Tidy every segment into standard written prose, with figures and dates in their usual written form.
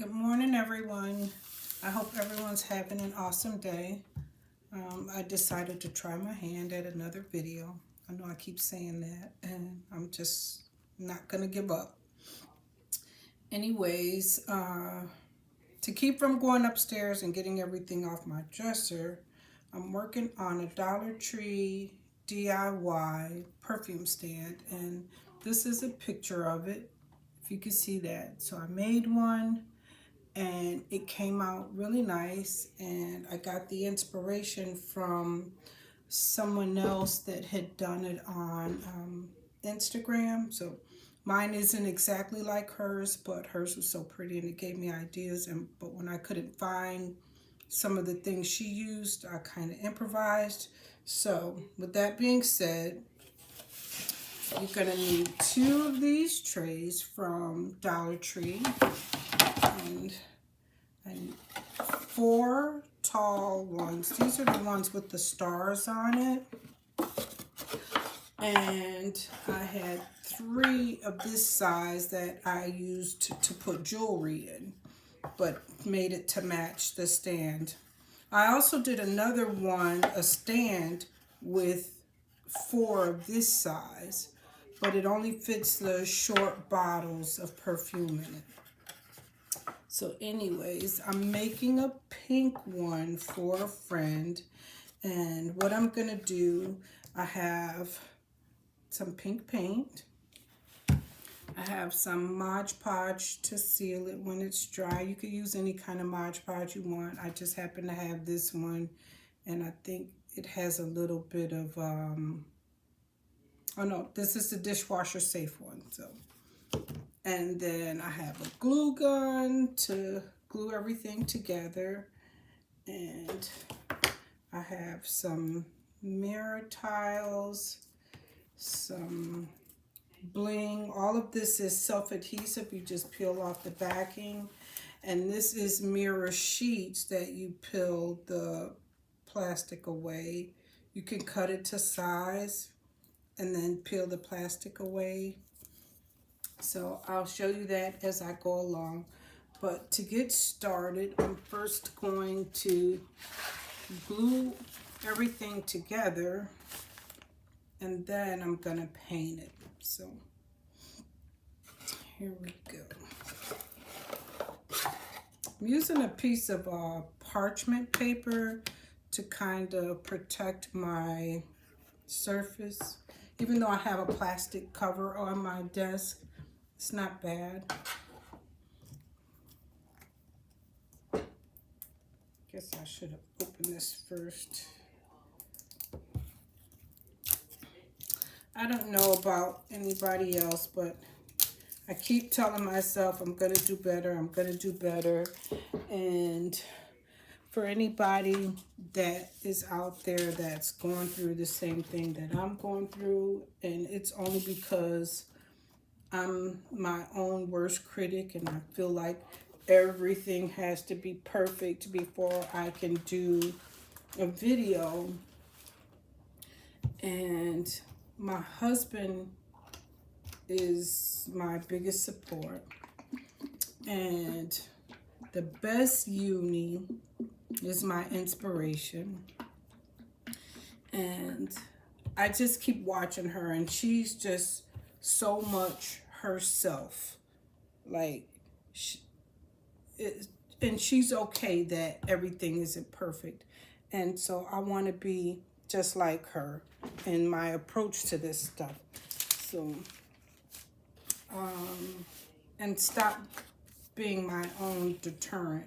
Good morning, everyone. I hope everyone's having an awesome day. I decided to try my hand at another video. I know I keep saying that, and I'm just not going to give up. Anyways, to keep from going upstairs and getting everything off my dresser, I'm working on a Dollar Tree DIY perfume stand, and this is a picture of it, if you can see that. So I made one, and it came out really nice, and I got the inspiration from someone else that had done it on Instagram. So mine isn't exactly like hers, but hers was so pretty and it gave me ideas. But when I couldn't find some of the things she used, I kind of improvised. So with that being said, you're gonna need 2 of these trays from Dollar Tree, and 4 tall ones. These are the ones with the stars on it. And I had 3 of this size that I used to put jewelry in, but made it to match the stand. I also did another one, a stand with 4 of this size, but it only fits the short bottles of perfume in it. So anyways, I'm making a pink one for a friend. And what I'm going to do, I have some pink paint. I have some Mod Podge to seal it when it's dry. You could use any kind of Mod Podge you want. I just happen to have this one. And I think it has a little bit of, oh no, this is the dishwasher safe one. So. And then I have a glue gun to glue everything together. And I have some mirror tiles, some bling. All of this is self-adhesive. You just peel off the backing. And this is mirror sheets that you peel the plastic away. You can cut it to size and then peel the plastic away. So I'll show you that as I go along. But to get started, I'm first going to glue everything together, and then I'm going to paint it. So here we go. I'm using a piece of parchment paper to kind of protect my surface. Even though I have a plastic cover on my desk, it's not bad. Guess I should have opened this first. I don't know about anybody else, but I keep telling myself I'm going to do better, I'm going to do better. And for anybody that is out there that's going through the same thing that I'm going through, and it's only because I'm my own worst critic, and I feel like everything has to be perfect before I can do a video. And my husband is my biggest support. And the best uni is my inspiration. And I just keep watching her, and she's just so much herself. Like, and she's okay that everything isn't perfect. And so I want to be just like her in my approach to this stuff. So, and stop being my own deterrent.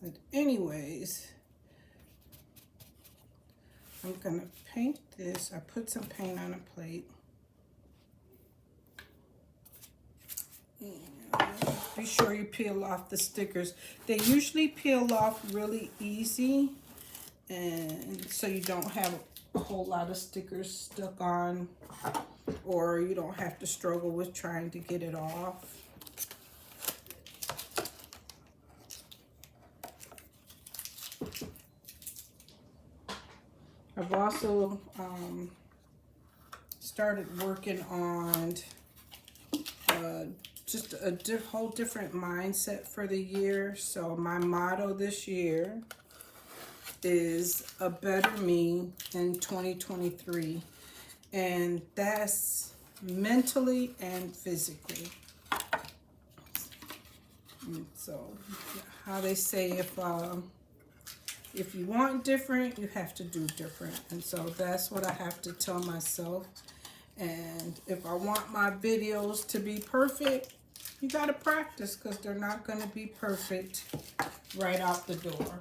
But anyways, I'm gonna paint this. I put some paint on a plate. Be sure you peel off the stickers. They usually peel off really easy, and so you don't have a whole lot of stickers stuck on, or you don't have to struggle with trying to get it off. I've also started working on just a whole different mindset for the year. So my motto this year is a better me in 2023. And that's mentally and physically. And so how they say, if you want different, you have to do different. And so that's what I have to tell myself. And if I want my videos to be perfect, you got to practice, because they're not going to be perfect right out the door.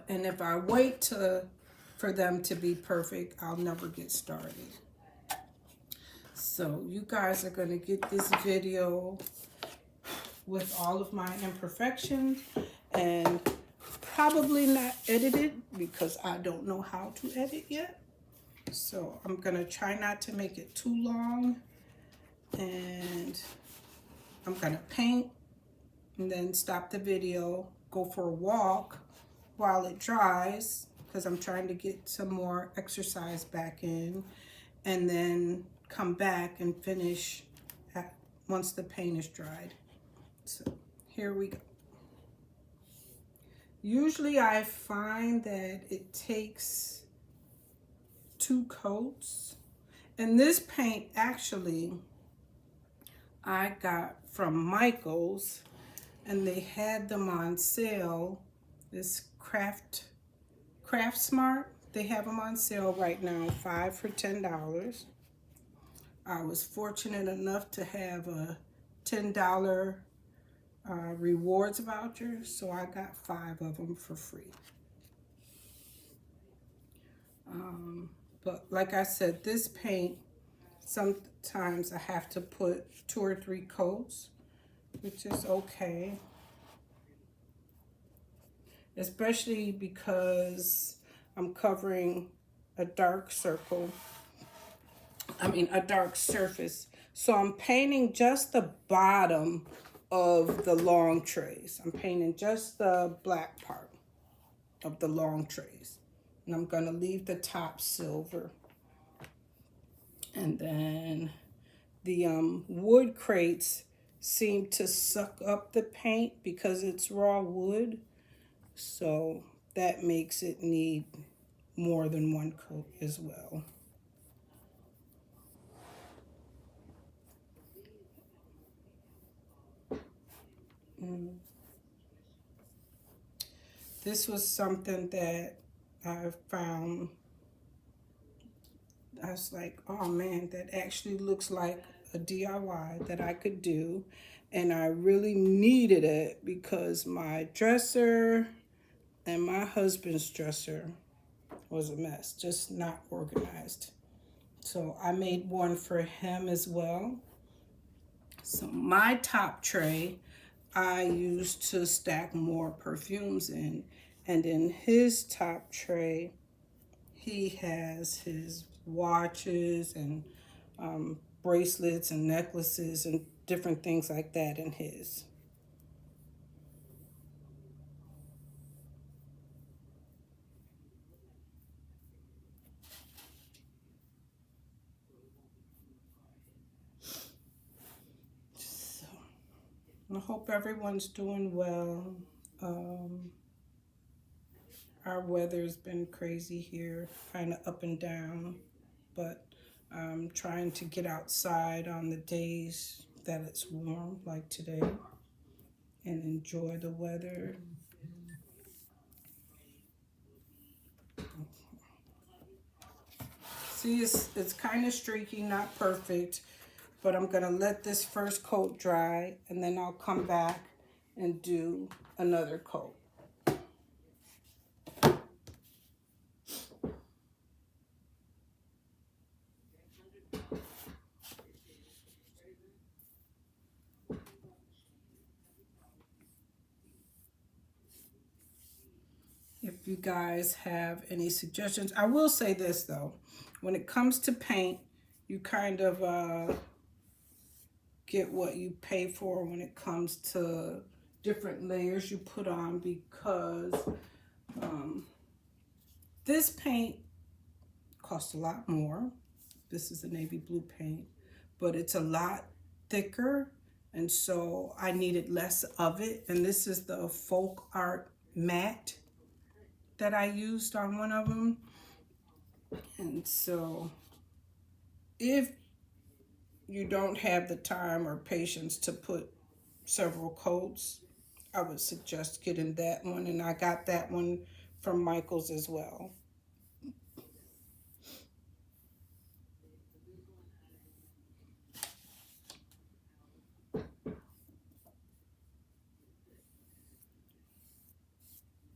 And if I wait for them to be perfect, I'll never get started. So you guys are going to get this video with all of my imperfections, and probably not edited because I don't know how to edit yet. So I'm going to try not to make it too long, and I'm going to paint and then stop the video, go for a walk while it dries, because I'm trying to get some more exercise back in, and then come back and finish once the paint is dried. So here we go. Usually I find that it takes 2 coats, and this paint actually I got from Michael's, and they had them on sale. This Craft Smart, they have them on sale right now, 5 for $10. I was fortunate enough to have a $10 rewards voucher, so I got 5 of them for free. But like I said, this paint, sometimes I have to put 2 or 3 coats, which is okay. Especially because I'm covering a dark surface. So I'm painting just the bottom of the long trays. I'm painting just the black part of the long trays. And I'm going to leave the top silver. And then the wood crates seem to suck up the paint because it's raw wood. So that makes it need more than 1 coat as well. This was something that I found. I was like, oh man, that actually looks like a DIY that I could do. And I really needed it because my dresser and my husband's dresser was a mess, just not organized. So I made one for him as well. So my top tray, I used to stack more perfumes in. And in his top tray, he has his watches and bracelets and necklaces and different things like that in his. So I hope everyone's doing well. Our weather's been crazy here, kind of up and down, but I'm trying to get outside on the days that it's warm, like today, and enjoy the weather. See, it's kind of streaky, not perfect, but I'm gonna let this first coat dry, and then I'll come back and do another coat. If you guys have any suggestions, I will say this though, when it comes to paint, you kind of get what you pay for when it comes to different layers you put on, because this paint costs a lot more. This is a navy blue paint, but it's a lot thicker, and so I needed less of it. And this is the Folk Art matte that I used on one of them. And so if you don't have the time or patience to put several coats, I would suggest getting that one. And I got that one from Michael's as well.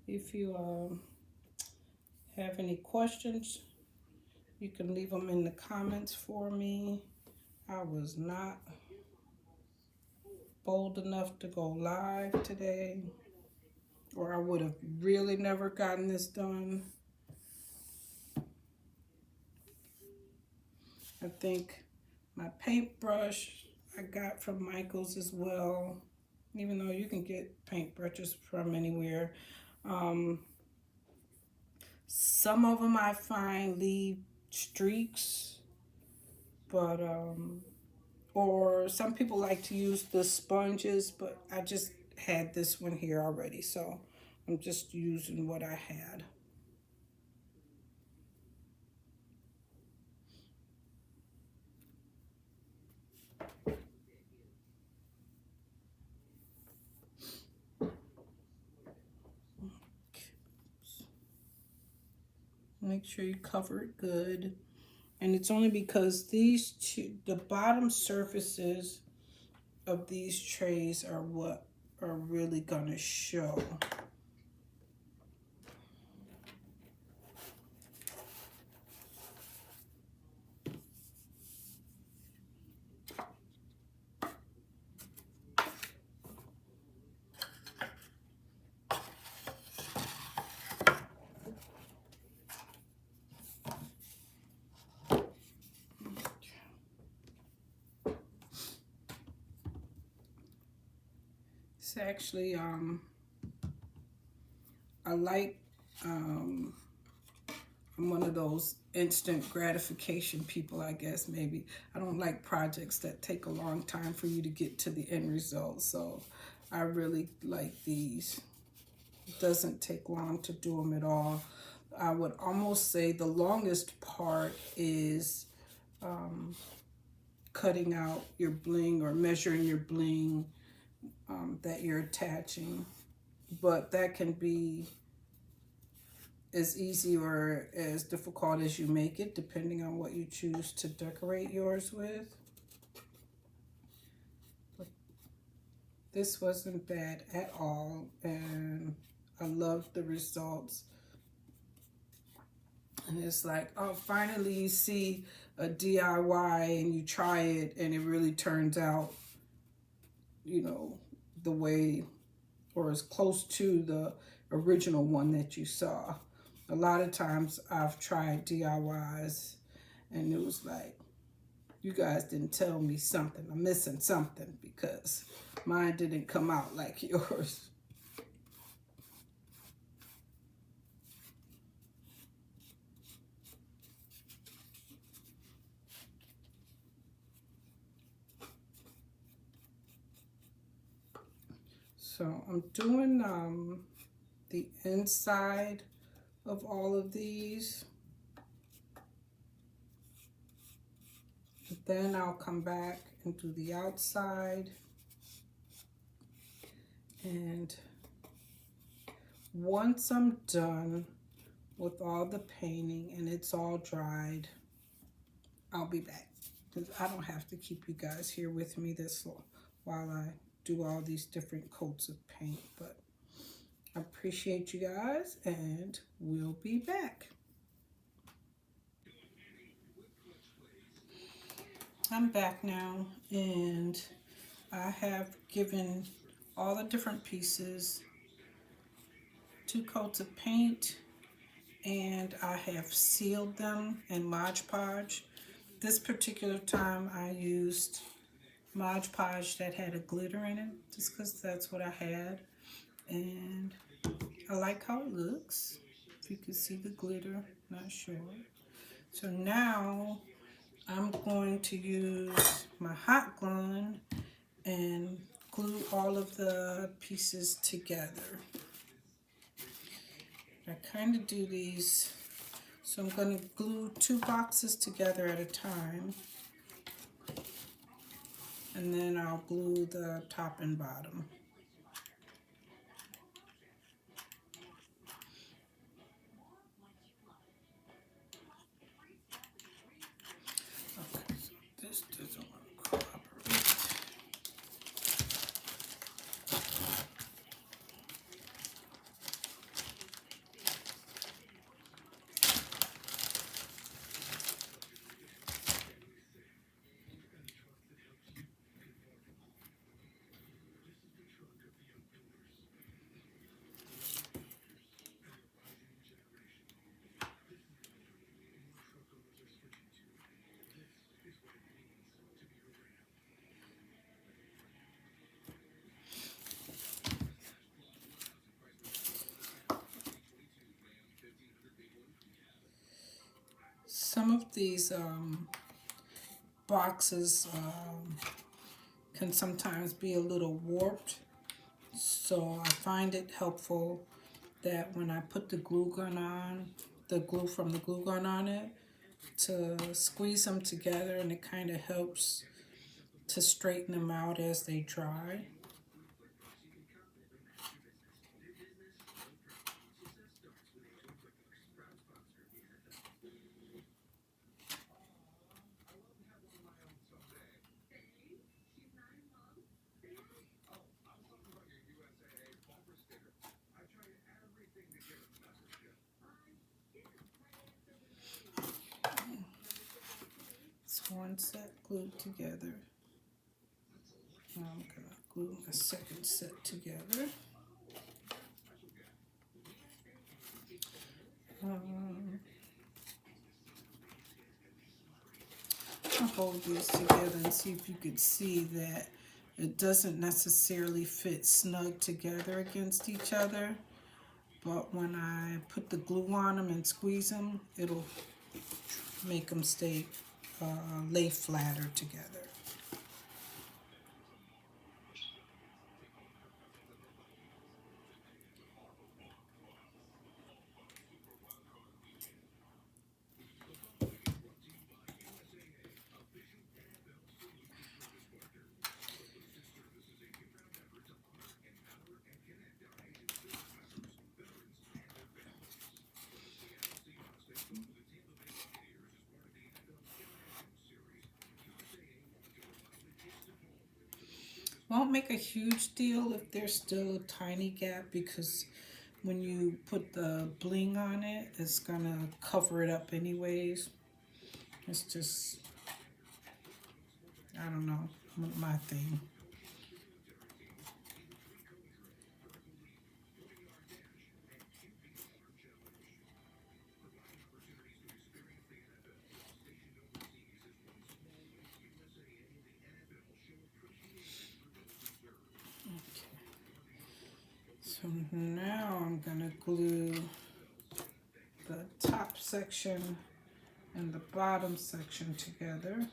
If you have any questions, you can leave them in the comments for me. I was not bold enough to go live today, or I would have really never gotten this done. I think my paintbrush I got from Michael's as well, even though you can get paintbrushes from anywhere. Some of them I find leave streaks, but or some people like to use the sponges, but I just had this one here already, so I'm just using what I had. Make sure you cover it good. And it's only because these two, the bottom surfaces of these trays are what are really gonna show. It's actually, I like, I'm one of those instant gratification people, I guess, maybe. I don't like projects that take a long time for you to get to the end result, so I really like these. It doesn't take long to do them at all. I would almost say the longest part is cutting out your bling or measuring your bling that you're attaching, but that can be as easy or as difficult as you make it, depending on what you choose to decorate yours with. But this wasn't bad at all, and I loved the results. And it's like, oh, finally you see a DIY and you try it and it really turns out, you know, the way or as close to the original one that you saw. A lot of times I've tried DIYs and it was like, you guys didn't tell me something. I'm missing something because mine didn't come out like yours. So I'm doing the inside of all of these. Then I'll come back and do the outside. And once I'm done with all the painting and it's all dried, I'll be back. Because I don't have to keep you guys here with me this long while I do all these different coats of paint. But I appreciate you guys and we'll be back. I'm back now and I have given all the different pieces 2 coats of paint and I have sealed them in Mod Podge. This particular time I used Mod Podge that had a glitter in it just because that's what I had, and I like how it looks. If you can see the glitter, not sure. So now I'm going to use my hot glue and glue all of the pieces together. I kind of do these, so I'm going to glue 2 boxes together at a time, and then I'll glue the top and bottom. Okay, so this doesn't want to cooperate. Some of these boxes can sometimes be a little warped, so I find it helpful that when I put the glue gun on, the glue from the glue gun on it, to squeeze them together, and it kind of helps to straighten them out as they dry. So one set glued together. Now I'm going to glue my second set together. I'll hold these together and see if you could see that it doesn't necessarily fit snug together against each other, but when I put the glue on them and squeeze them, it'll make them lay flatter together. Won't make a huge deal if there's still a tiny gap, because when you put the bling on it, it's gonna cover it up anyways. It's just, I don't know, my thing. So now I'm gonna glue the top section and the bottom section together.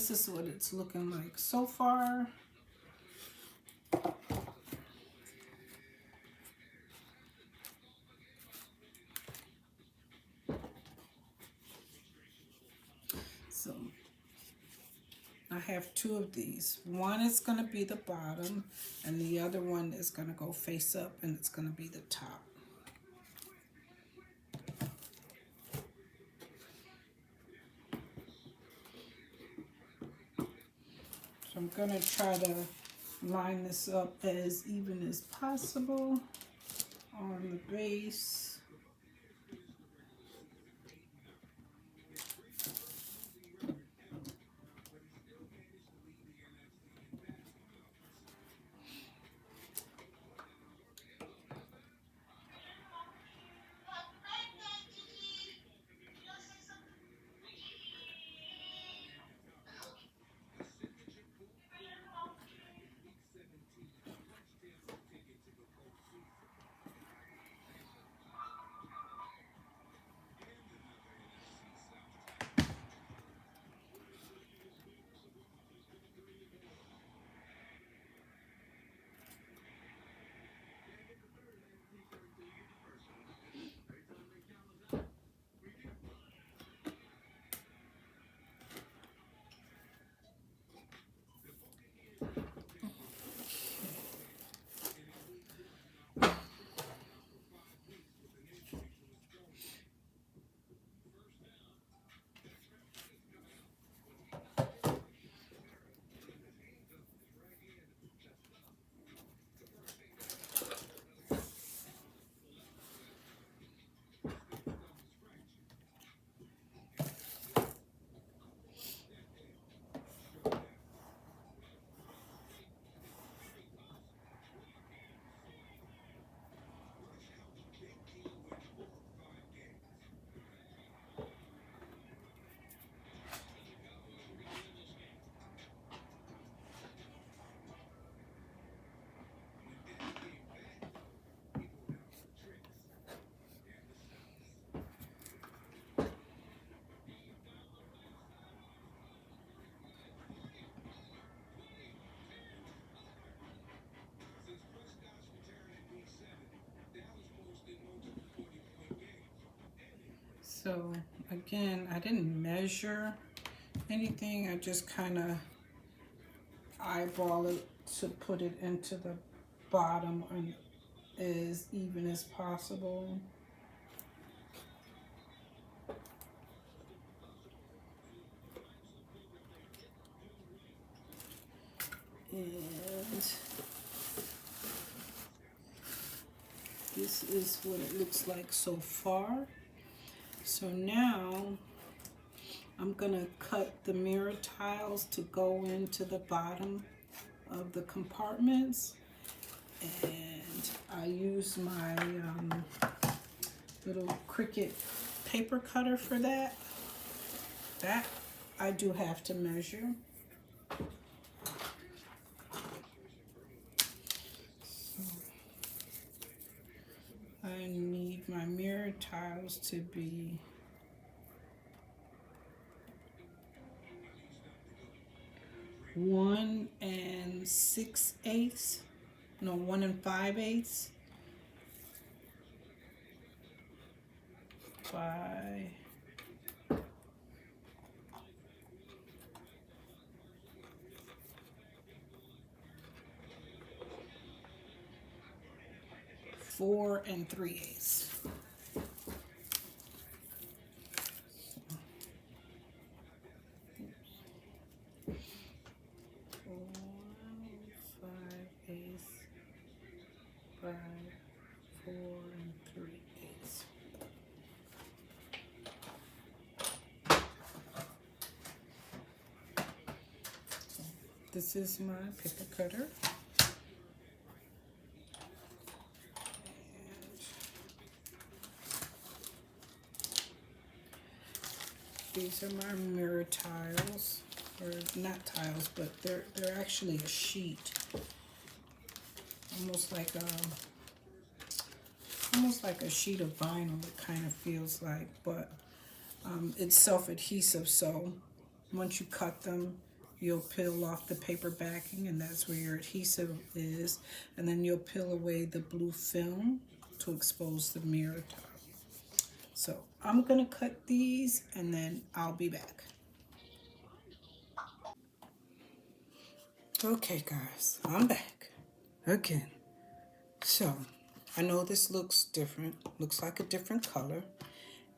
this is what it's looking like so far. So I have two of these. One is going to be the bottom, and the other one is going to go face up, and it's going to be the top. So I'm going to try to line this up as even as possible on the base. So again, I didn't measure anything. I just kind of eyeball it to put it into the bottom and as even as possible. And this is what it looks like so far. So now I'm gonna cut the mirror tiles to go into the bottom of the compartments, and I use my little Cricut paper cutter for that. That I do have to measure. So I need my mirror tiles to be 1 6/8, no, 1 5/8 by 4 3/8. By 4 3/8. This is my paper cutter. And these are my mirror tiles, or not tiles, but they're actually a sheet. Almost like a sheet of vinyl, it kind of feels like, but it's self-adhesive, so once you cut them, you'll peel off the paper backing, and that's where your adhesive is. And then you'll peel away the blue film to expose the mirror top. So I'm gonna cut these and then I'll be back. Okay guys, I'm back again. So I know this looks different, looks like a different color.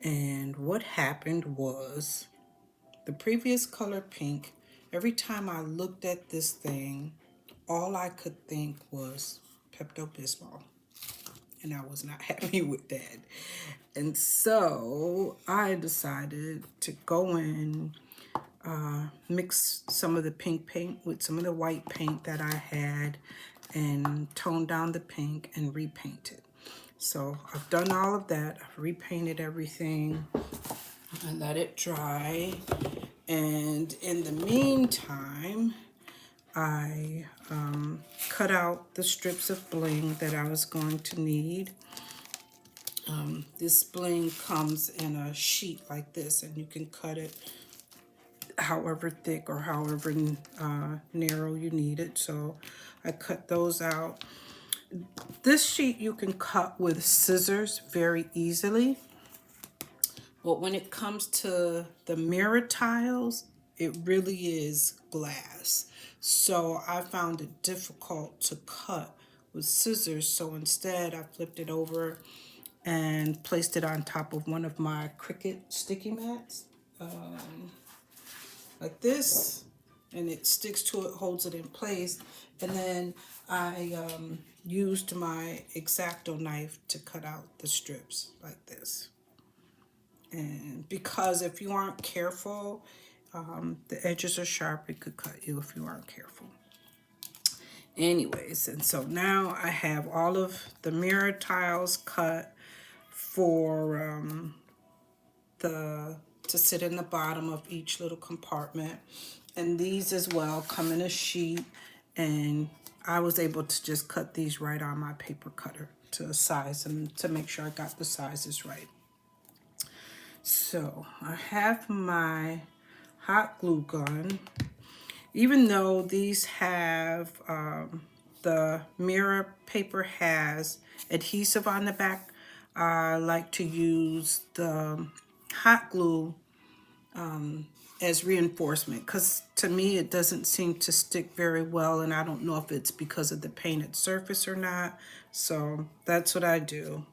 And what happened was the previous color pink, every time I looked at this thing, all I could think was Pepto-Bismol. And I was not happy with that. And so I decided to go in, mix some of the pink paint with some of the white paint that I had and tone down the pink and repaint it. So I've done all of that. I've repainted everything. I let it dry. And in the meantime, I cut out the strips of bling that I was going to need. This bling comes in a sheet like this, and you can cut it however thick or however narrow you need it. So I cut those out. This sheet you can cut with scissors very easily. But when it comes to the mirror tiles, it really is glass. So I found it difficult to cut with scissors. So instead I flipped it over and placed it on top of one of my Cricut sticky mats. Like this, and it sticks to it, holds it in place. And then I used my X-Acto knife to cut out the strips like this. And because if you aren't careful, the edges are sharp, it could cut you if you aren't careful. Anyways, and so now I have all of the mirror tiles cut for to sit in the bottom of each little compartment. And these as well come in a sheet, and I was able to just cut these right on my paper cutter to size them to make sure I got the sizes right. So I have my hot glue gun. Even though these have, the mirror paper has adhesive on the back, I like to use the hot glue as reinforcement, because to me it doesn't seem to stick very well, and I don't know if it's because of the painted surface or not. So that's what I do.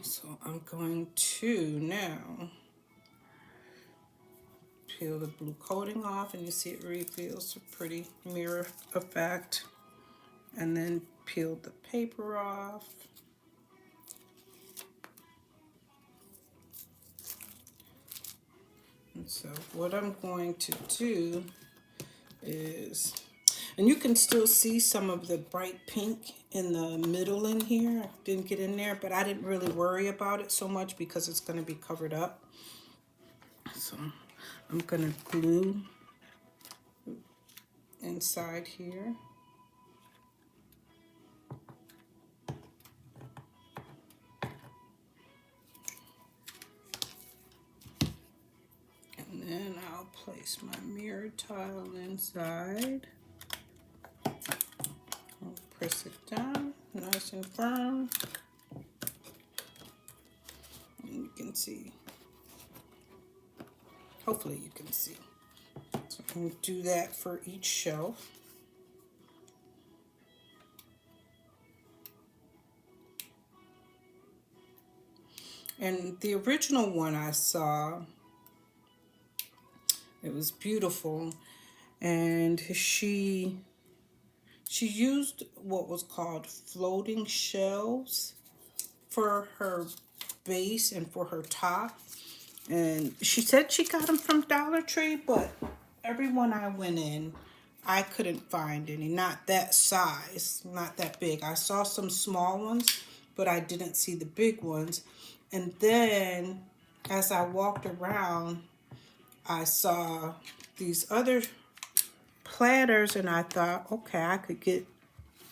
So I'm going to now peel the blue coating off, and you see it reveals a pretty mirror effect. And then peel the paper off. And so what I'm going to do is, and you can still see some of the bright pink in the middle in here. I didn't get in there, but I didn't really worry about it so much because it's going to be covered up. So I'm going to glue inside here. And then I'll place my mirror tile inside. I'll press it down nice and firm. And you can see. Hopefully you can see. So I'm going to do that for each shelf. And the original one I saw, it was beautiful, and she used what was called floating shelves for her base and for her top. And she said she got them from Dollar Tree, but every one I went in, I couldn't find any. Not that size, not that big. I saw some small ones, but I didn't see the big ones. And then as I walked around, I saw these other platters, and I thought, okay, I could get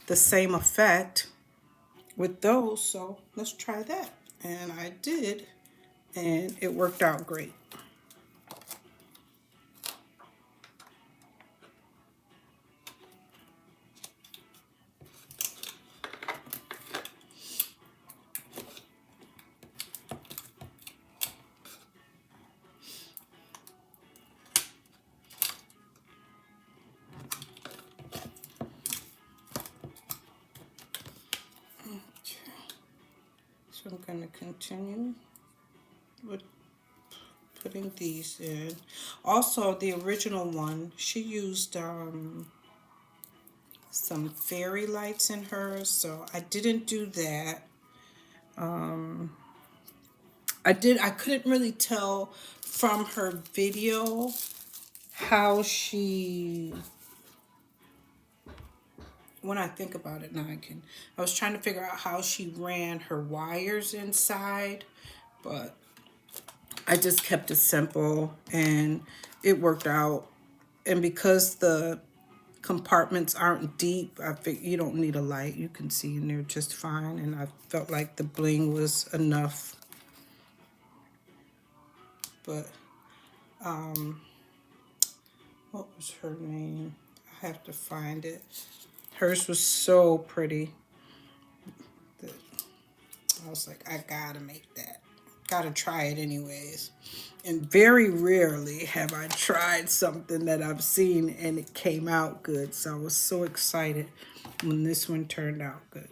the same effect with those, so let's try that. And I did, and it worked out great. So I'm going to continue with putting these in. Also, the original one, she used some fairy lights in hers, so I didn't do that. I couldn't really tell from her video how she, when I think about it now, I was trying to figure out how she ran her wires inside, but I just kept it simple and it worked out. And because the compartments aren't deep, I think you don't need a light. You can see in there just fine. And I felt like the bling was enough. But, what was her name? I have to find it. Hers was so pretty that I was like, I gotta make that. Gotta try it anyways. And very rarely have I tried something that I've seen and it came out good. So I was so excited when this one turned out good.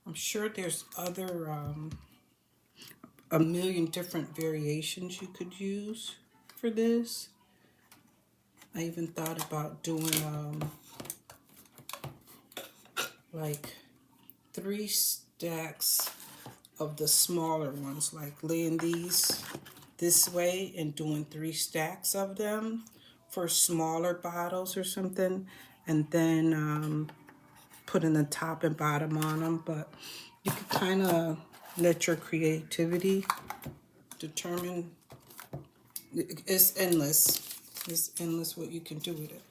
I'm sure there's other, a million different variations you could use for this. I even thought about doing, like 3 stacks of the smaller ones, like laying these this way and doing 3 stacks of them for smaller bottles or something, and then putting the top and bottom on them. But you can kind of let your creativity determine. It's endless. It's endless what you can do with it.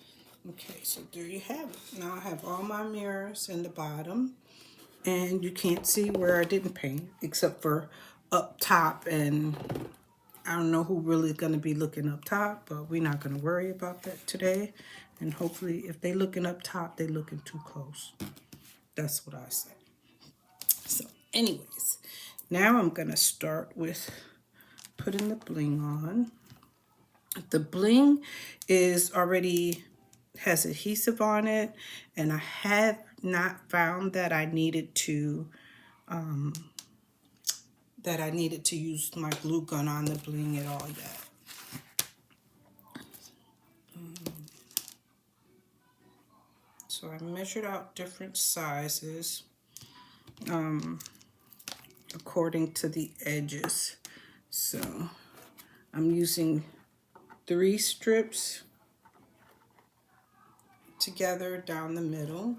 Okay, so there you have it. Now I have all my mirrors in the bottom, and you can't see where I didn't paint except for up top, and I don't know who really going to be looking up top, but we're not going to worry about that today. And hopefully if they looking up top, they looking too close. That's what I say. So anyways, now I'm going to start with putting the bling on. The bling is already has adhesive on it, and I have not found that I needed to use my glue gun on the bling at all yet. So I measured out different sizes according to the edges. So I'm using 3 strips together down the middle,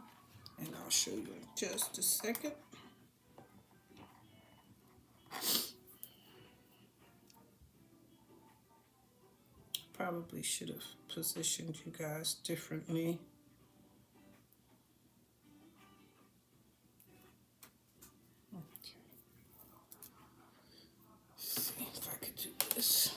and I'll show you in just a second. Probably should have positioned you guys differently. Okay. Let's see if I could do this.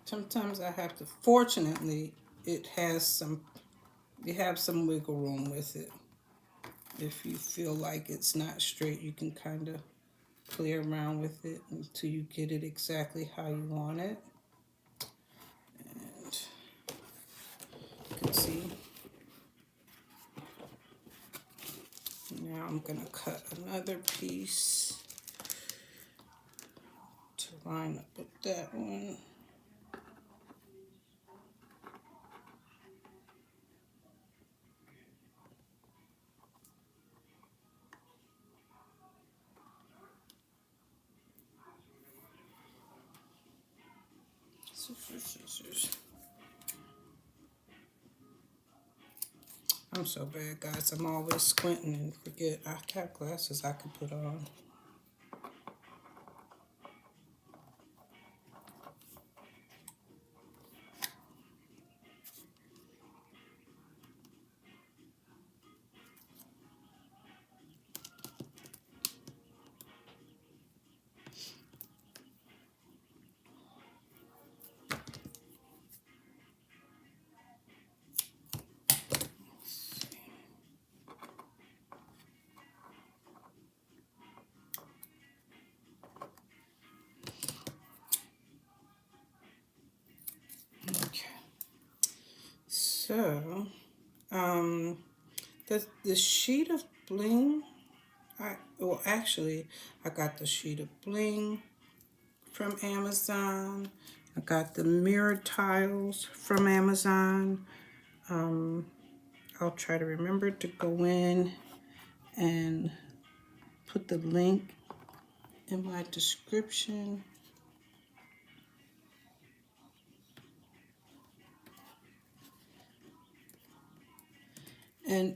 Sometimes I have to, fortunately, you have some wiggle room with it. If you feel like it's not straight, you can kind of play around with it until you get it exactly how you want it. And you can see. Now I'm going to cut another piece to line up with that one. Scissors. I'm so bad, guys. I'm always squinting and forget I have glasses I could put on. Okay. So, the sheet of bling, actually, I got the sheet of bling from Amazon. I got the mirror tiles from Amazon. I'll try to remember to go in and put the link in my description.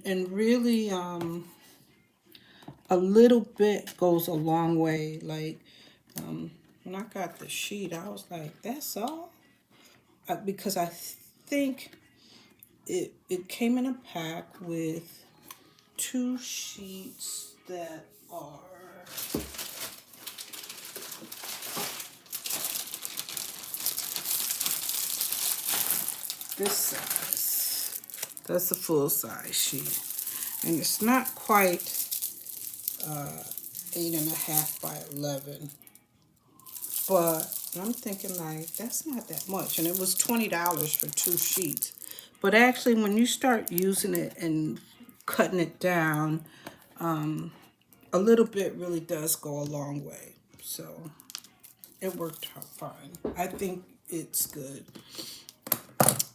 And really, a little bit goes a long way. Like, when I got the sheet, I was like, that's all? Because I think it came in a pack with 2 sheets that are this size. That's a full size sheet. And it's not quite 8.5 by 11. But I'm thinking like, that's not that much. And it was $20 for 2 sheets. But actually, when you start using it and cutting it down, a little bit really does go a long way. So it worked out fine. I think it's good.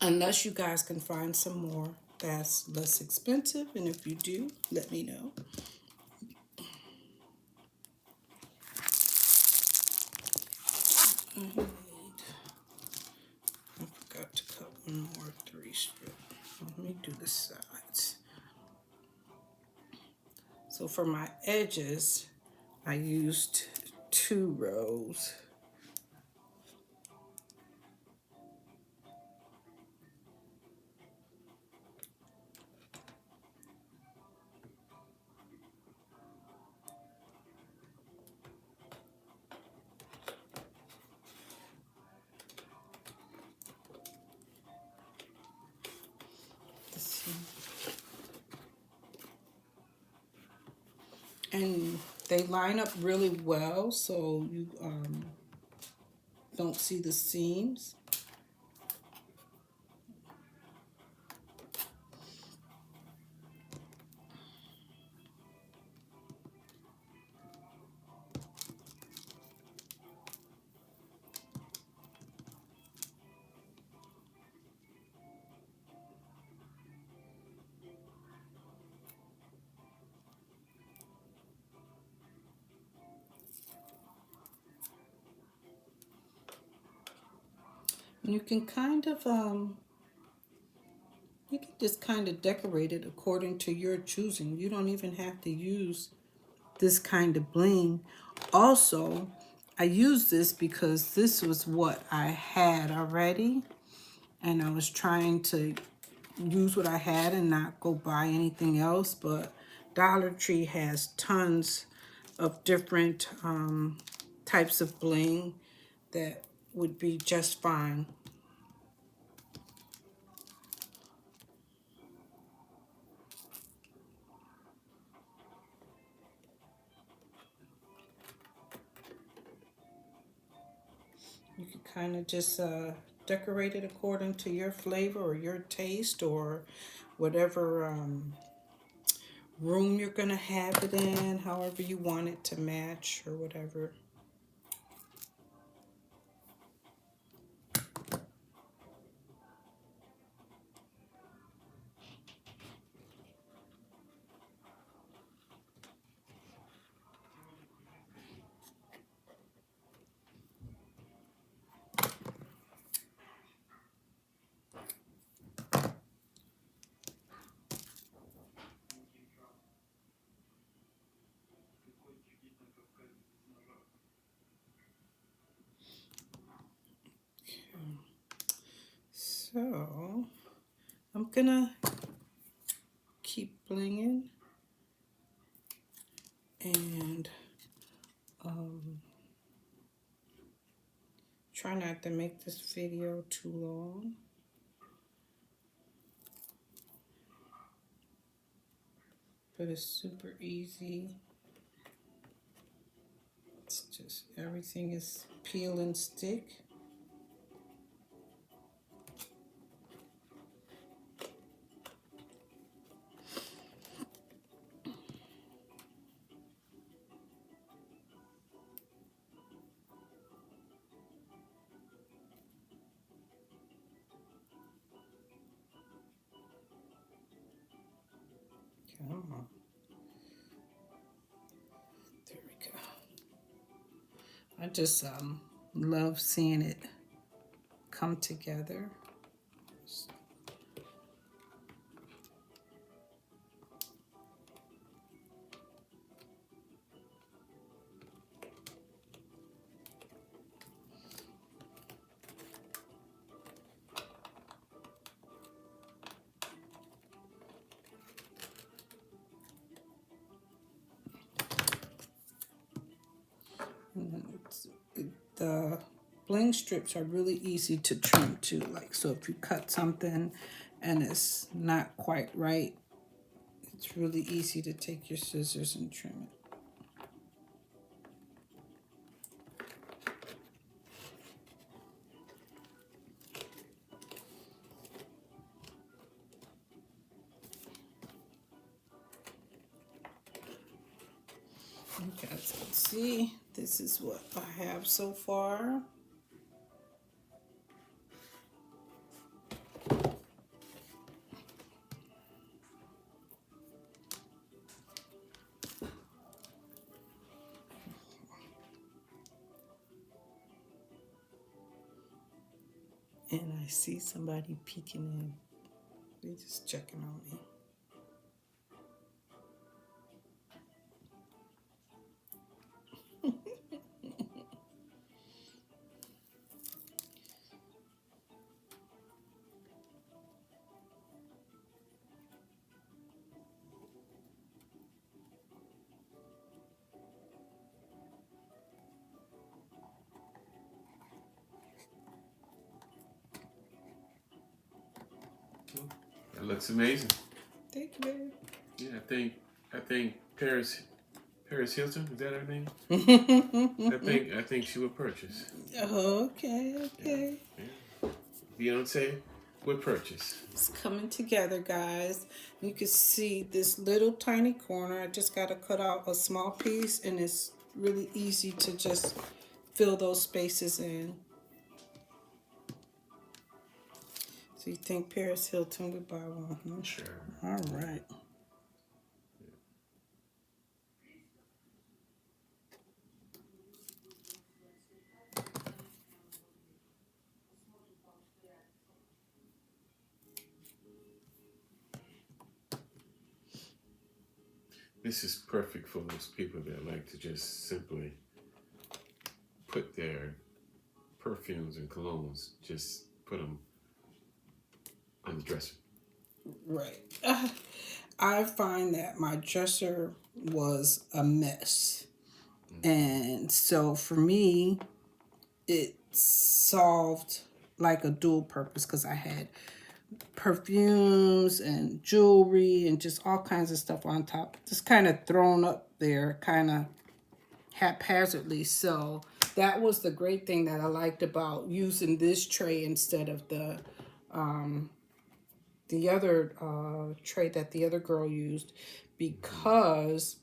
Unless you guys can find some more that's less expensive. And if you do, let me know. I forgot to cut one more 3 strip. Let me do the sides. So for my edges, I used 2 rows. And they line up really well, so you don't see the seams. And you can kind of you can just kind of decorate it according to your choosing. You don't even have to use this kind of bling. Also, I use this because this was what I had already, and I was trying to use what I had and not go buy anything else. But Dollar Tree has tons of different types of bling that would be just fine. You can kind of just decorate it according to your flavor or your taste or whatever room you're going to have it in, however you want it to match or whatever. gonna keep blinging and try not to make this video too long. But it's super easy. It's just everything is peel and stick. Come on. There we go. I just love seeing it come together. The bling strips are really easy to trim too. Like, so if you cut something and it's not quite right, it's really easy to take your scissors and trim it. You guys can see, this is what I have so far. And I see somebody peeking in. They're just checking on me. That looks amazing. Thank you, baby. Yeah, I think Paris Hilton, is that her name? I think she would purchase. Okay. Yeah. Beyonce would purchase. It's coming together, guys. You can see this little tiny corner. I just got to cut out a small piece, and it's really easy to just fill those spaces in. So you think Paris Hilton would buy one? Huh? Sure. All right. This is perfect for those people that like to just simply put their perfumes and colognes, just put them on the dresser. Right. I find that my dresser was a mess. And so for me, it solved like a dual purpose because I had perfumes and jewelry and just all kinds of stuff on top, just kind of thrown up there, kind of haphazardly. So that was the great thing that I liked about using this tray instead of the other tray that the other girl used, because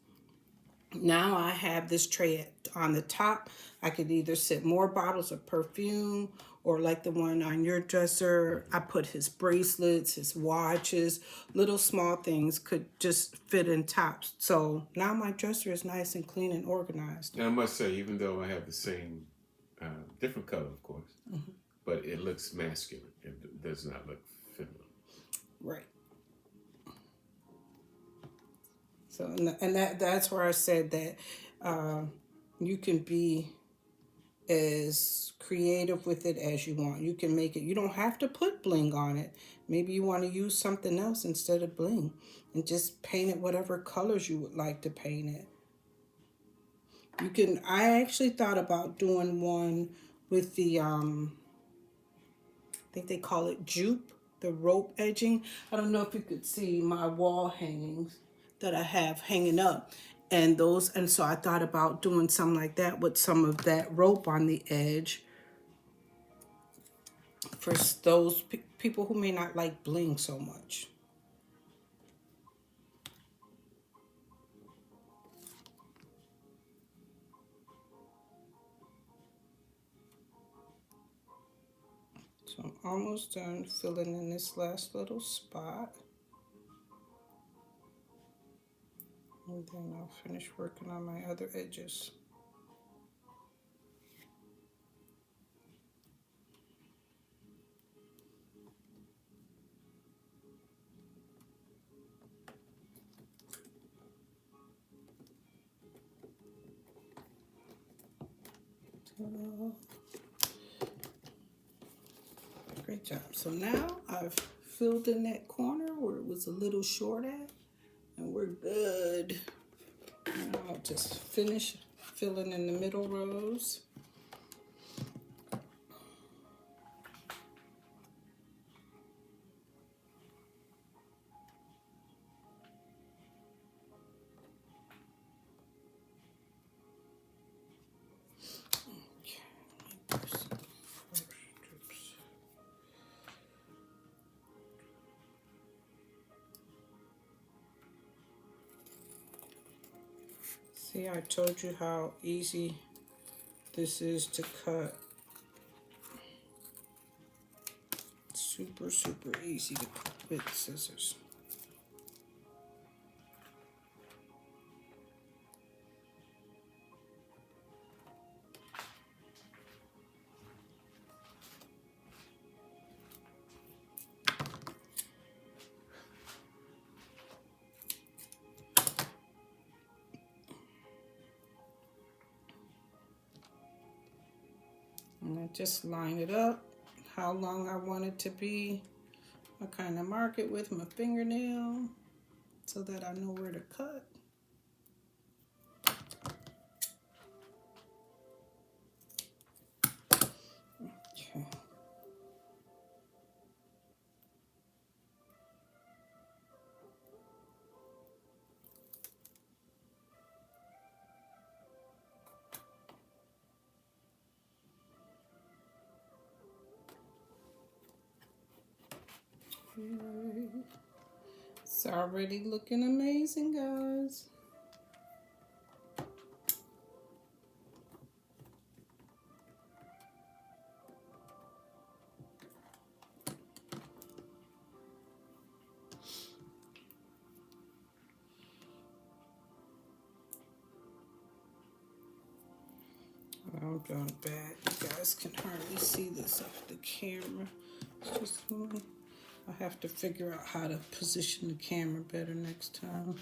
now I have this tray on the top. I could either sit more bottles of perfume, or like the one on your dresser, I put his bracelets, his watches, little small things could just fit in tops. So now my dresser is nice and clean and organized. Now I must say, even though I have the same, different color, of course, but it looks masculine. It does not look feminine. Right. So, and that's where I said that you can be as creative with it as you want. You can make it, you don't have to put bling on it. Maybe you want to use something else instead of bling and just paint it whatever colors you would like to paint it. You can, I actually thought about doing one with the, I think they call it jupe, the rope edging. I don't know if you could see my wall hangings that I have hanging up. And those, and so I thought about doing something like that with some of that rope on the edge for those people who may not like bling so much. So I'm almost done filling in this last little spot. And then I'll finish working on my other edges. Great job. So now I've filled in that corner where it was a little short at, and we're good. Now I'll just finish filling in the middle rows. See, I told you how easy this is to cut. Super, super easy to cut with scissors. And I just line it up how long I want it to be. I kind of mark it with my fingernail so that I know where to cut. Okay. It's already looking amazing, guys. I'm doing bad. You guys can hardly see this off the camera. It's just, I have to figure out how to position the camera better next time.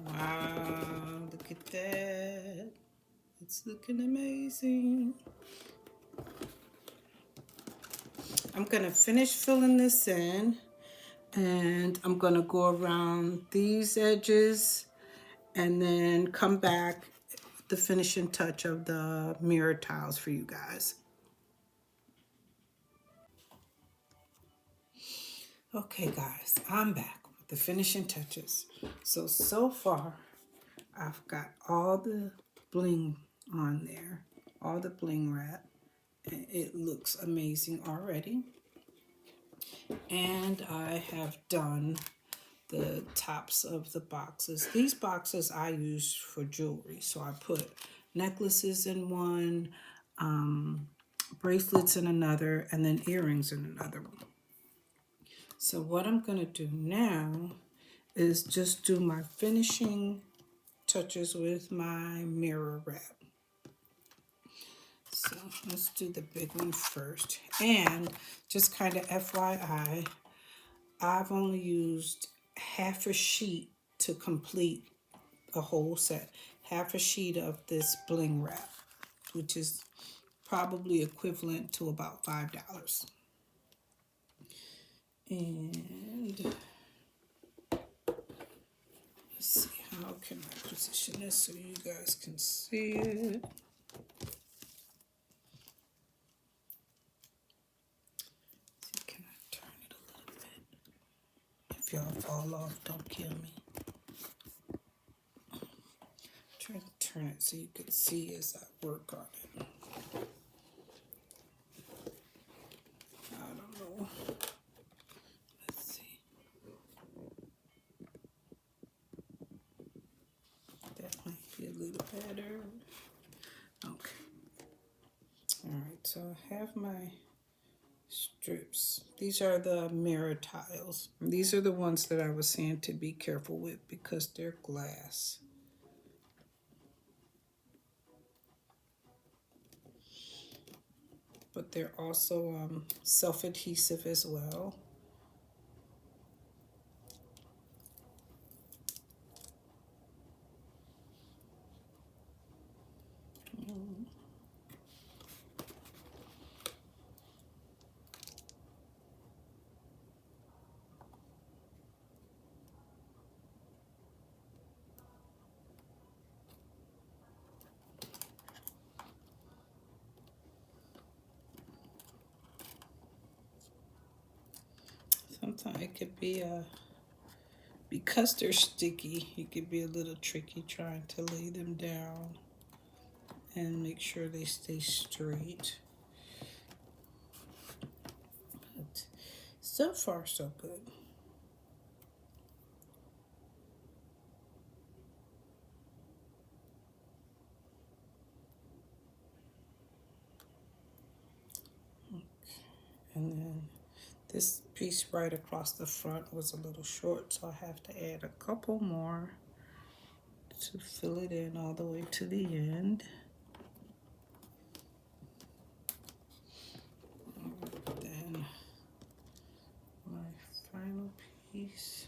Wow, look at that. It's looking amazing. I'm gonna finish filling this in, and I'm gonna go around these edges and then come back with the finishing touch of the mirror tiles for you guys. Okay guys, I'm back with the finishing touches. So far, I've got all the bling on there, all the bling wrap, and it looks amazing already. And I have done the tops of the boxes. These boxes I use for jewelry, so I put necklaces in one, bracelets in another, and then earrings in another one. So what I'm going to do now is just do my finishing touches with my mirror wrap. So let's do the big one first. And just kind of FYI, I've only used half a sheet to complete a whole set. Half a sheet of this bling wrap, which is probably equivalent to about $5. And let's see, how can I position this so you guys can see it? See, can I turn it a little bit? If y'all fall off, don't kill me. Try to turn it so you can see as I work on it. I don't know. Let's see. That might be a little better. Okay. Alright, so I have my strips. These are the mirror tiles. These are the ones that I was saying to be careful with because they're glass. But they're also self-adhesive as well. Sometimes it could be because they're sticky, it could be a little tricky trying to lay them down and make sure they stay straight. But so far, so good. And then this piece right across the front was a little short, so I have to add a couple more to fill it in all the way to the end. Then my final piece.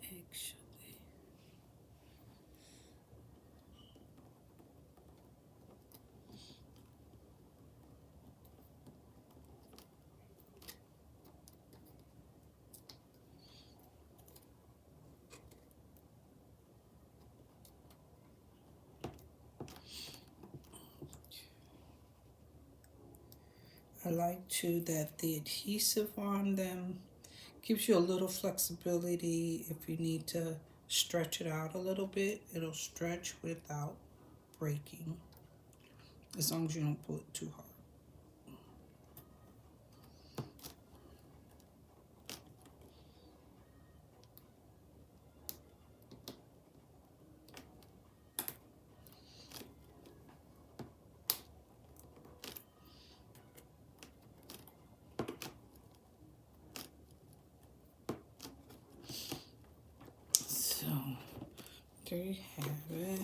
Actually, I like too that the adhesive on them gives you a little flexibility if you need to stretch it out a little bit. It'll stretch without breaking, as long as you don't pull it too hard. So there you have it.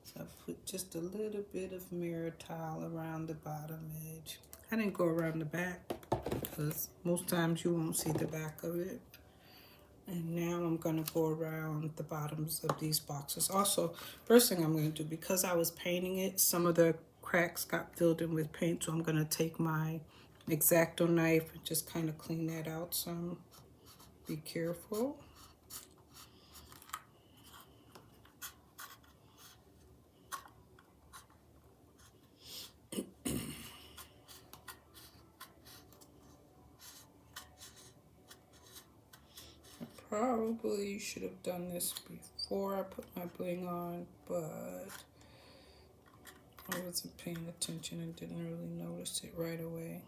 So I put just a little bit of mirror tile around the bottom edge. I didn't go around the back because most times you won't see the back of it. And now I'm going to go around the bottoms of these boxes. Also, first thing I'm going to do, because I was painting it, some of the cracks got filled in with paint. So I'm going to take my X-Acto knife and just kind of clean that out some. Be careful. Probably should have done this before I put my bling on, but I wasn't paying attention and didn't really notice it right away.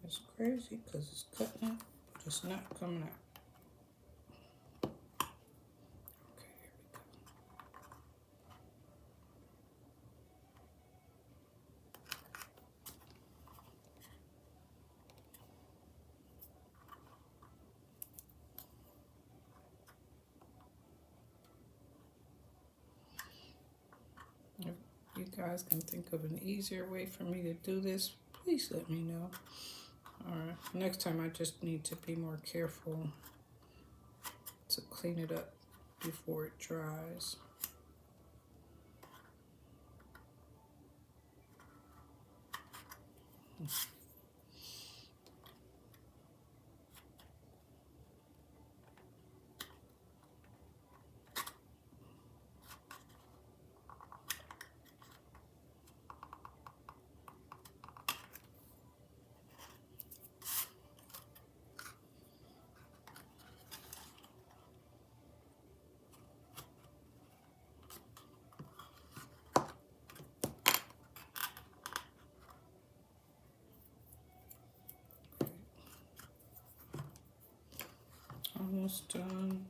It's crazy because it's cutting out, but it's not coming out. Okay, here we go. guys can think of an easier way for me to do this, please let me know. Alright, next time I just need to be more careful to clean it up before it dries. Almost done.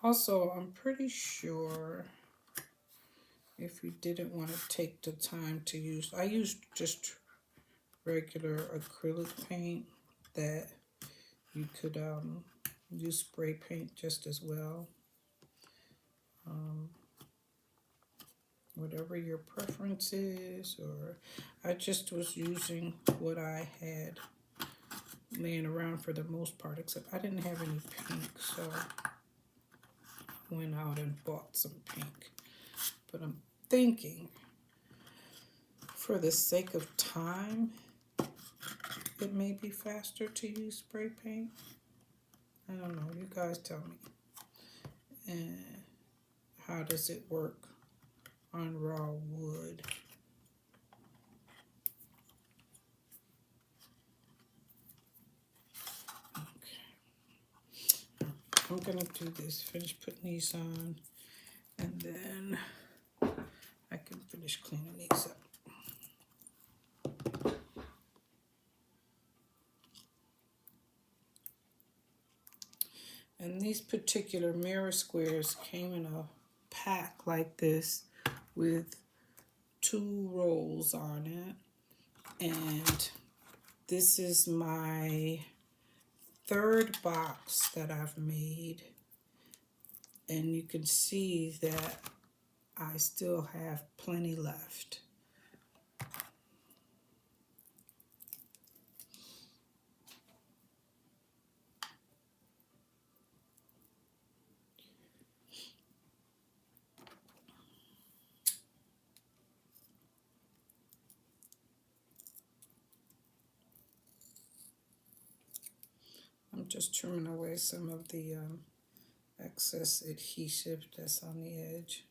Also, I'm pretty sure if you didn't want to take the time to use, I used just regular acrylic paint, that you could use spray paint just as well. Whatever your preference is, or I just was using what I had laying around for the most part, except I didn't have any pink, so I went out and bought some pink. But I'm thinking, for the sake of time, it may be faster to use spray paint. I don't know, you guys tell me. And how does it work on raw wood? Okay. I'm gonna do this, finish putting these on, and then I can finish cleaning these up. And these particular mirror squares came in a pack like this with 2 rolls on it. And this is my 3rd box that I've made. And you can see that I still have plenty left. I'm just trimming away some of the excess adhesive that's on the edge.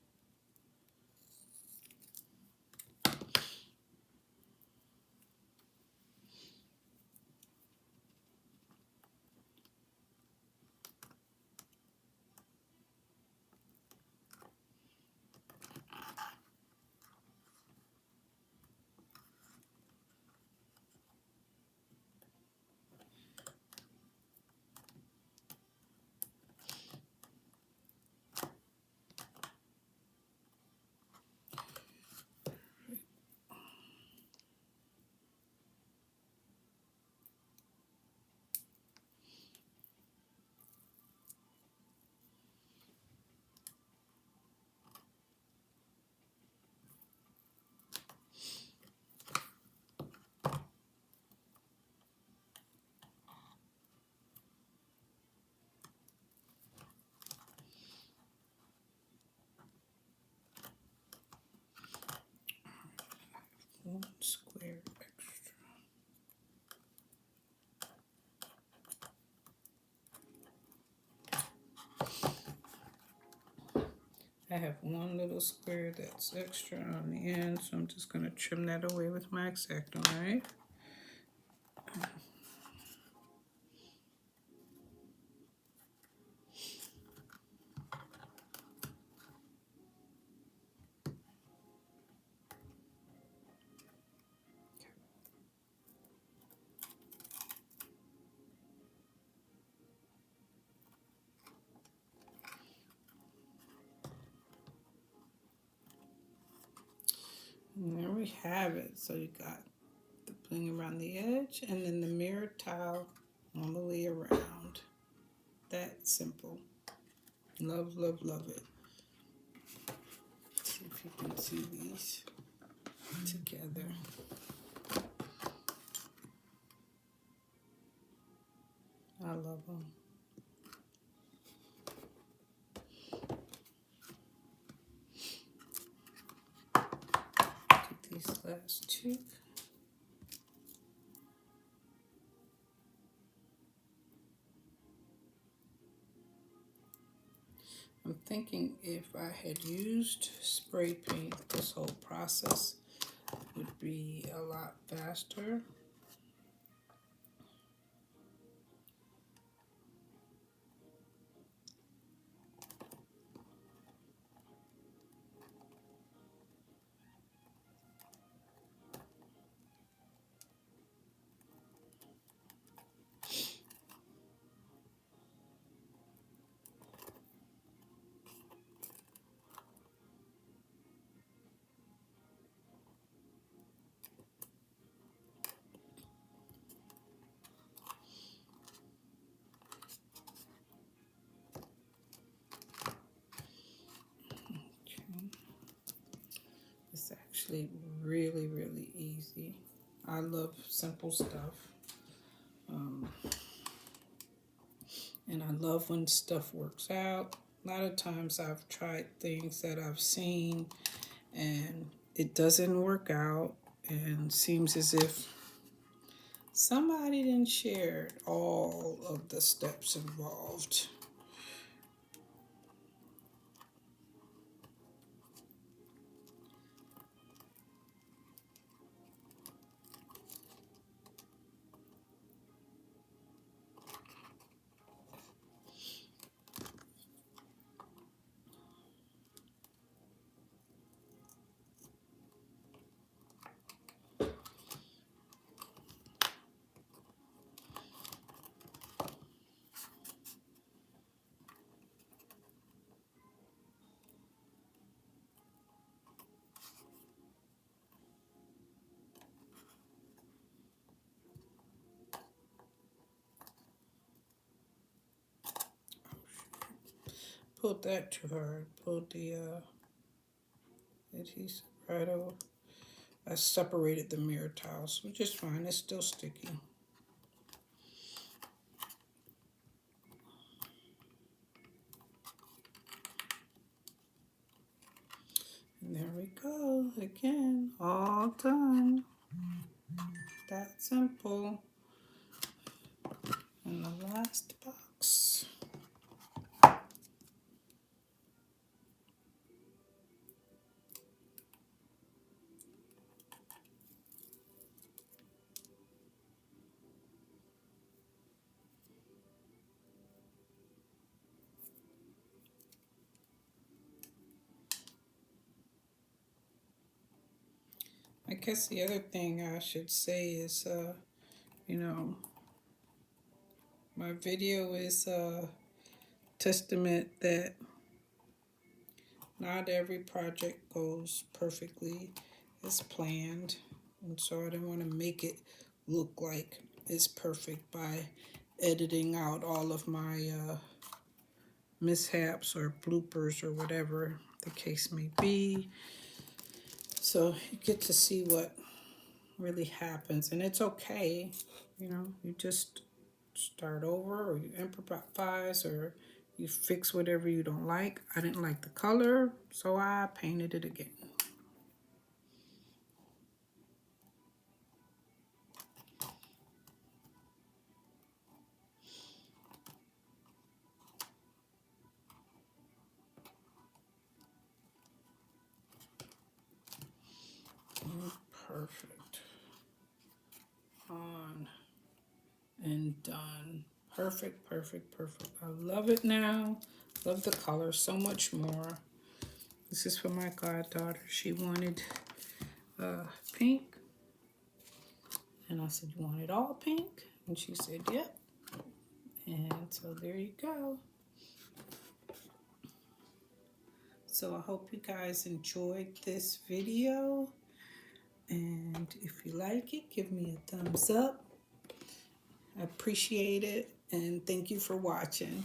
I have one little square that's extra on the end, so I'm just going to trim that away with my X-Acto knife. And there we have it. So you got the bling around the edge and then the mirror tile all the way around. That simple. Love, love, love it. Let's see if you can see these together. I love them. Get these last two. I'm thinking if I had used spray paint, this whole process would be a lot faster. It's actually really, really easy. I love simple stuff. And I love when stuff works out. A lot of times I've tried things that I've seen and it doesn't work out and seems as if somebody didn't share all of the steps involved. Pulled that too hard. Pulled the adhesive right over. I separated the mirror tiles, which is fine. It's still sticky. And there we go. Again, all done. That simple. And the last box. I guess the other thing I should say is, you know, my video is a testament that not every project goes perfectly as planned. And so I don't want to make it look like it's perfect by editing out all of my mishaps or bloopers or whatever the case may be. So you get to see what really happens, and it's okay. You know, you just start over, or you improvise, or you fix whatever you don't like. I didn't like the color, so I painted it again. and done. Perfect, perfect, perfect. I love it now. Love the color so much more. This is for my goddaughter. She wanted pink. And I said, you want it all pink? And she said, yep. And so there you go. So I hope you guys enjoyed this video. And if you like it, give me a thumbs up. I appreciate it. And thank you for watching.